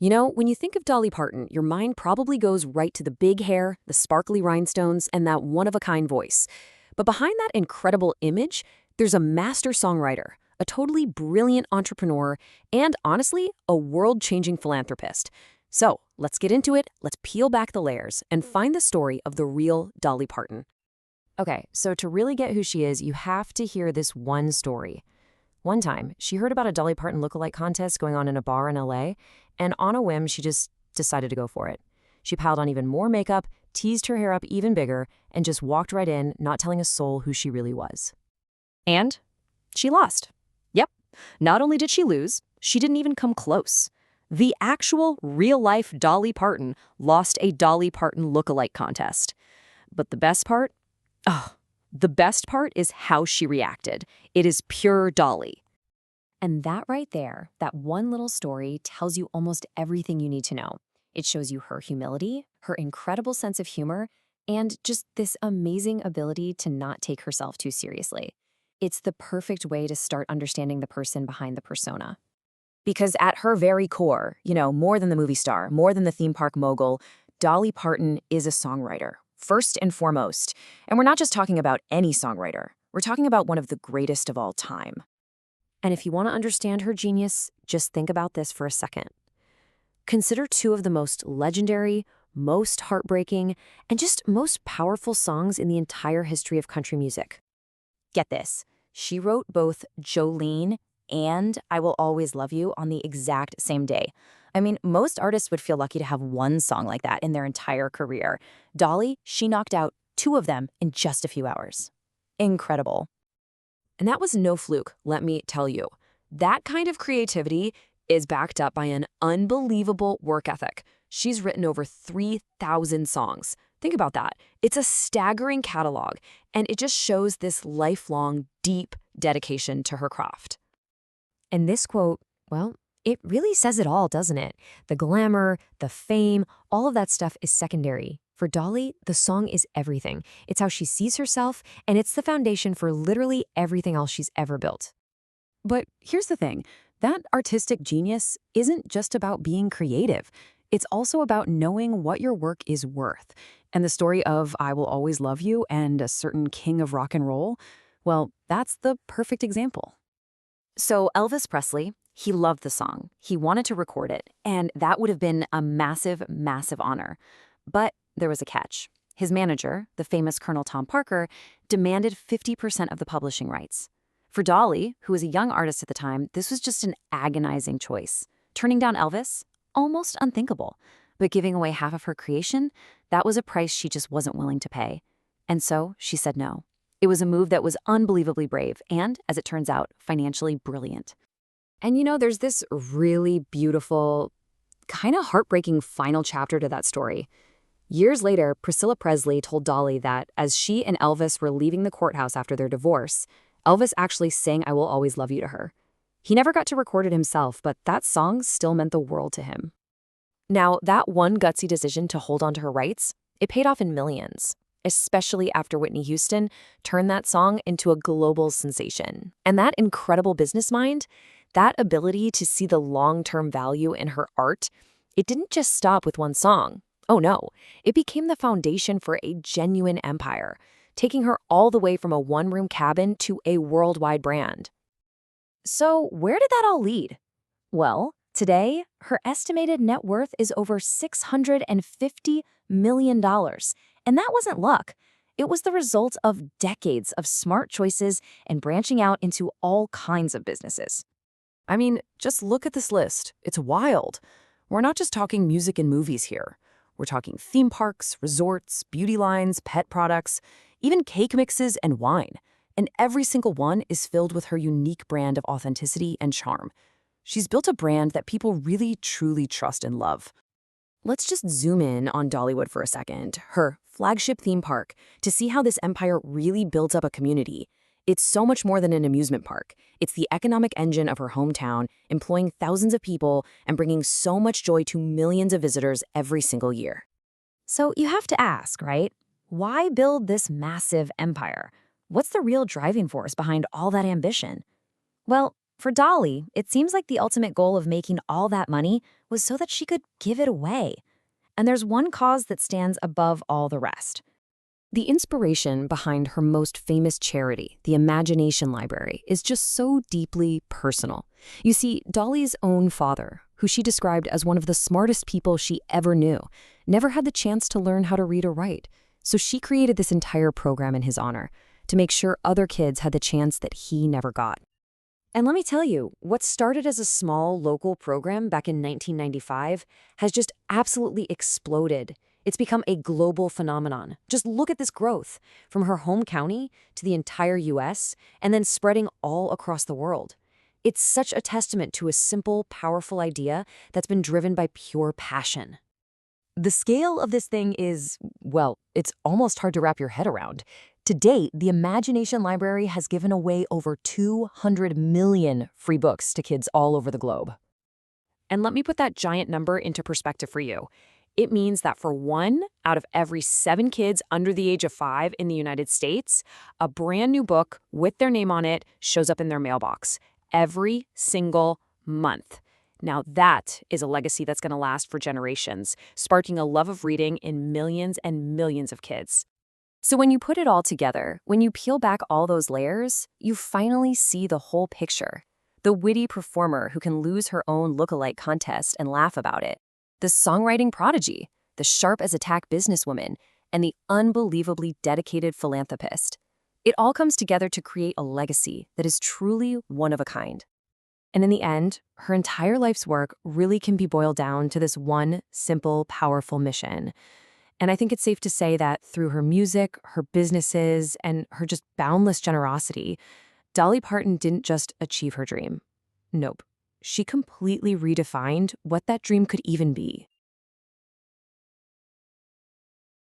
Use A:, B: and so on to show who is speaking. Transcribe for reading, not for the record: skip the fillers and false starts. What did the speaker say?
A: When you think of Dolly Parton, your mind probably goes right to the big hair, the sparkly rhinestones, and that one-of-a-kind voice. But behind that incredible image, there's a master songwriter, a totally brilliant entrepreneur, and honestly, a world-changing philanthropist. So, let's get into it, let's peel back the layers, and find the story of the real Dolly Parton. Okay, so to really get who she is, you have to hear this one story. One time, she heard about a Dolly Parton lookalike contest going on in a bar in LA, and on a whim, she just decided to go for it. She piled on even more makeup, teased her hair up even bigger, and just walked right in, not telling a soul who she really was. And she lost. Yep, not only did she lose, she didn't even come close. The actual, real-life Dolly Parton lost a Dolly Parton lookalike contest. But the best part? The best part is how she reacted. It is pure Dolly. And that right there, that one little story tells you almost everything you need to know. It shows you her humility, her incredible sense of humor, and just this amazing ability to not take herself too seriously. It's the perfect way to start understanding the person behind the persona. Because at her very core, more than the movie star, more than the theme park mogul, Dolly Parton is a songwriter. First and foremost. And we're not just talking about any songwriter. We're talking about one of the greatest of all time. And if you want to understand her genius, just think about this for a second. Consider two of the most legendary, most heartbreaking, and just most powerful songs in the entire history of country music. Get this, she wrote both Jolene and I Will Always Love You on the exact same day. I mean, most artists would feel lucky to have one song like that in their entire career. Dolly, she knocked out two of them in just a few hours. Incredible. And that was no fluke, let me tell you. That kind of creativity is backed up by an unbelievable work ethic. She's written over 3,000 songs. Think about that. It's a staggering catalog, and it just shows this lifelong, deep dedication to her craft. And this quote, well, it really says it all, doesn't it? The glamour, the fame, all of that stuff is secondary. For Dolly, the song is everything. It's how she sees herself, and it's the foundation for literally everything else she's ever built. But here's the thing. That artistic genius isn't just about being creative. It's also about knowing what your work is worth. And the story of I Will Always Love You and a certain king of rock and roll, well, that's the perfect example. So Elvis Presley, he loved the song. He wanted to record it, and that would have been a massive, massive honor. But there was a catch. His manager, the famous Colonel Tom Parker, demanded 50% of the publishing rights. For Dolly, who was a young artist at the time, this was just an agonizing choice. Turning down Elvis? Almost unthinkable. But giving away half of her creation? That was a price she just wasn't willing to pay. And so she said no. It was a move that was unbelievably brave and, as it turns out, financially brilliant. And there's this really beautiful, kind of heartbreaking final chapter to that story. Years later, Priscilla Presley told Dolly that as she and Elvis were leaving the courthouse after their divorce, Elvis actually sang I Will Always Love You to her. He never got to record it himself, but that song still meant the world to him. Now, that one gutsy decision to hold on to her rights, it paid off in millions, especially after Whitney Houston turned that song into a global sensation. And that incredible business mind, that ability to see the long-term value in her art, it didn't just stop with one song. Oh no, it became the foundation for a genuine empire, taking her all the way from a one-room cabin to a worldwide brand. So where did that all lead? Well, today, her estimated net worth is over $650 million. And that wasn't luck. It was the result of decades of smart choices and branching out into all kinds of businesses. I mean, just look at this list. It's wild. We're not just talking music and movies here. We're talking theme parks, resorts, beauty lines, pet products, even cake mixes and wine. And every single one is filled with her unique brand of authenticity and charm. She's built a brand that people really, truly trust and love. Let's just zoom in on Dollywood for a second, her flagship theme park, to see how this empire really builds up a community. It's so much more than an amusement park. It's the economic engine of her hometown, employing thousands of people and bringing so much joy to millions of visitors every single year. So you have to ask, right? Why build this massive empire? What's the real driving force behind all that ambition? Well, for Dolly, it seems like the ultimate goal of making all that money
B: was so that she could give it away. And there's one cause that stands above all the rest.
A: The inspiration behind her most famous charity, the Imagination Library, is just so deeply personal. You see, Dolly's own father, who she described as one of the smartest people she ever knew, never had the chance to learn how to read or write. So she created this entire program in his honor to make sure other kids had the chance that he never got. And let me tell you, what started as a small local program back in 1995 has just absolutely exploded. It's become a global phenomenon. Just look at this growth, from her home county to the entire US, and then spreading all across the world. It's such a testament to a simple, powerful idea that's been driven by pure passion. The scale of this thing is, well, it's almost hard to wrap your head around. To date, the Imagination Library has given away over 200 million free books to kids all over the globe. And let me put that giant number into perspective for you. It means that for 1 out of every 7 kids under the age of 5 in the United States, a brand new book with their name on it shows up in their mailbox every single month. Now that is a legacy that's going to last for generations, sparking a love of reading in millions and millions of kids. So when you put it all together, when you peel back all those layers, you finally see the whole picture. The witty performer who can lose her own look-alike contest and laugh about it. The songwriting prodigy, the sharp-as-a-tack businesswoman, and the unbelievably dedicated philanthropist. It all comes together to create a legacy that is truly one of a kind. And in the end, her entire life's work really can be boiled down to this one simple, powerful mission. And I think it's safe to say that through her music, her businesses, and her just boundless generosity, Dolly Parton didn't just achieve her dream. Nope. She completely redefined what that dream could even be.